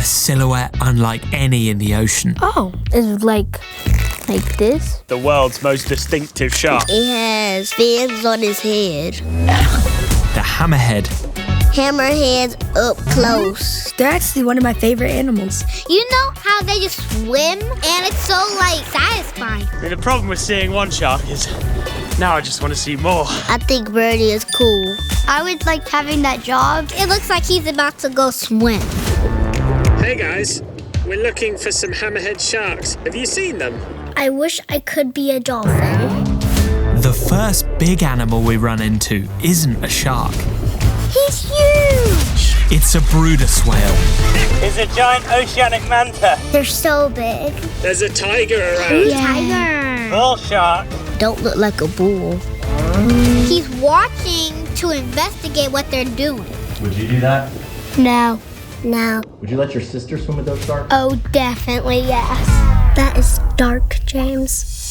a silhouette unlike any in the ocean. Oh, it's like this? The world's most distinctive shark. It has fins on his head. The hammerhead. Hammerheads up close. They're actually one of my favorite animals. You know how they just swim and it's so satisfying. I mean, the problem with seeing one shark is now I just want to see more. I think Birdie is cool. I would like having that job. It looks like he's about to go swim. Hey guys, we're looking for some hammerhead sharks. Have you seen them? I wish I could be a dolphin. The first big animal we run into isn't a shark. He's huge! It's a Brodus whale. It's a giant oceanic manta. They're so big. There's a tiger around. Tiger. Bull shark. Don't look like a bull. He's watching to investigate what they're doing. Would you do that? No. Would you let your sister swim with those sharks? Oh, definitely yes. That is dark, James.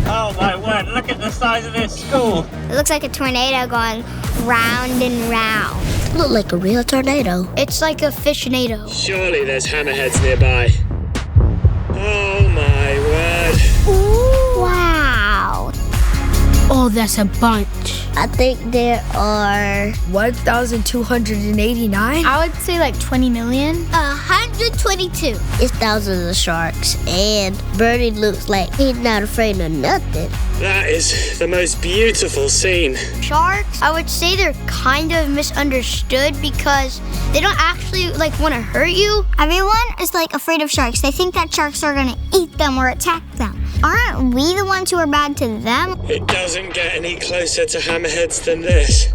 Oh my word, look at the size of this school. It looks like a tornado going round and round. Look like a real tornado. It's like a fishnado. Surely there's hammerheads nearby. Oh my word. Ooh. Wow. Oh, that's a bunch. I think there are 1,289? I would say 20 million. 122. it's thousands of sharks, and Birdie looks like he's not afraid of nothing. That is the most beautiful scene. Sharks, I would say they're kind of misunderstood because they don't actually want to hurt you. Everyone is afraid of sharks. They think that sharks are going to eat them or attack them. Aren't we the ones who are bad to them? It doesn't get any closer to hammerheads than this.